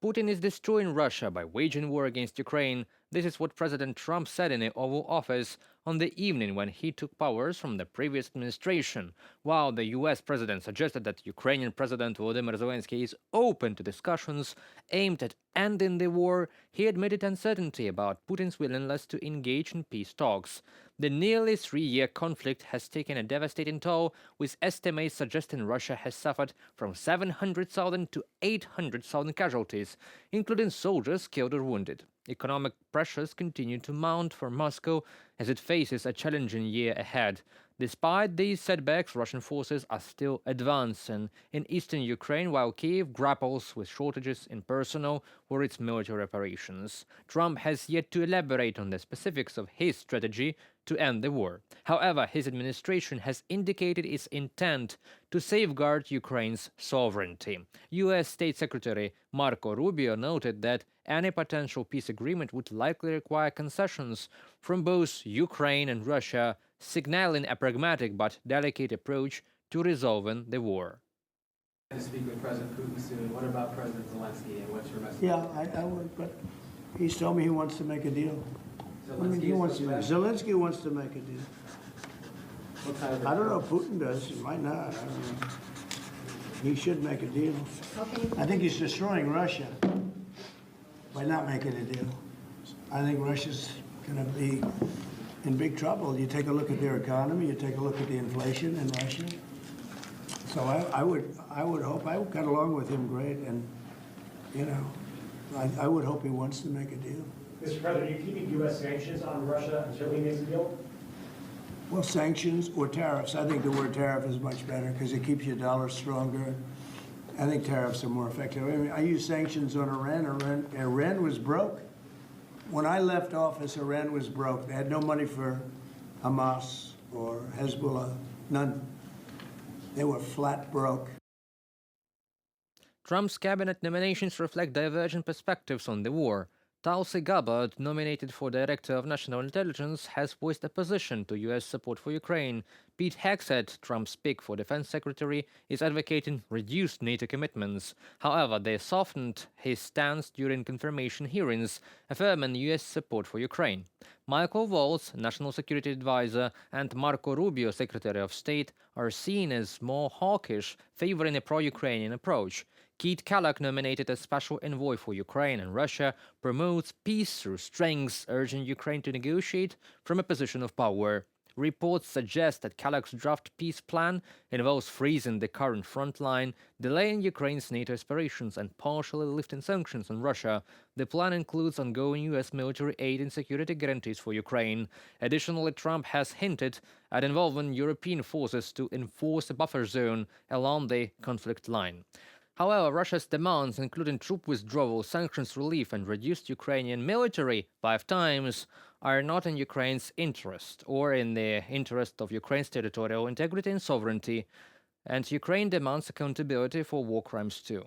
Putin is destroying Russia by waging war against Ukraine. This is what President Trump said in the Oval Office on the evening when he took powers from the previous administration. While the US president suggested that Ukrainian President Volodymyr Zelensky is open to discussions aimed at ending the war, he admitted uncertainty about Putin's willingness to engage in peace talks. The nearly 3-year conflict has taken a devastating toll, with estimates suggesting Russia has suffered from 700,000 to 800,000 casualties, including soldiers killed or wounded. Economic pressures continue to mount for Moscow as it faces a challenging year ahead. Despite these setbacks, Russian forces are still advancing in eastern Ukraine while Kiev grapples with shortages in personnel for its military operations. Trump has yet to elaborate on the specifics of his strategy to end the war. However, his administration has indicated its intent to safeguard Ukraine's sovereignty. U.S. State Secretary Marco Rubio noted that any potential peace agreement would likely require concessions from both Ukraine and Russia, signaling a pragmatic but delicate approach to resolving the war. To speak with President Putin soon. What about President Zelensky, and what's your message? Yeah, I would, but he's told me he wants to make a deal. Zelensky wants to make a deal. What kind of I don't know if Putin does. He might not. I don't know. He should make a deal. I think he's destroying Russia by not making a deal. I think Russia's going to be in big trouble. You take a look at their economy. You take a look at the inflation in Russia. So I would hope. I got along with him great, and you know, I would hope he wants to make a deal. Mr. President, are you keeping U.S. sanctions on Russia until he makes a deal? Well, sanctions or tariffs. I think the word tariff is much better because it keeps your dollar stronger. I think tariffs are more effective. I mean, I use sanctions on Iran. Iran was broke. When I left office, Iran was broke. They had no money for Hamas or Hezbollah, none. They were flat broke. Trump's cabinet nominations reflect divergent perspectives on the war. Tulsi Gabbard, nominated for Director of National Intelligence, has voiced opposition to U.S. support for Ukraine. Pete Hegseth, Trump's pick for Defense Secretary, is advocating reduced NATO commitments. However, they softened his stance during confirmation hearings, affirming U.S. support for Ukraine. Michael Waltz, National Security Advisor, and Marco Rubio, Secretary of State, are seen as more hawkish, favoring a pro-Ukrainian approach. Keith Kellogg, nominated as Special Envoy for Ukraine and Russia, promotes peace through strength, urging Ukraine to negotiate from a position of power. Reports suggest that Kellogg's draft peace plan involves freezing the current front line, delaying Ukraine's NATO aspirations, and partially lifting sanctions on Russia. The plan includes ongoing U.S. military aid and security guarantees for Ukraine. Additionally, Trump has hinted at involving European forces to enforce a buffer zone along the conflict line. However, Russia's demands, including troop withdrawal, sanctions relief, and reduced Ukrainian military 5 times, are not in Ukraine's interest or in the interest of Ukraine's territorial integrity and sovereignty, and Ukraine demands accountability for war crimes too.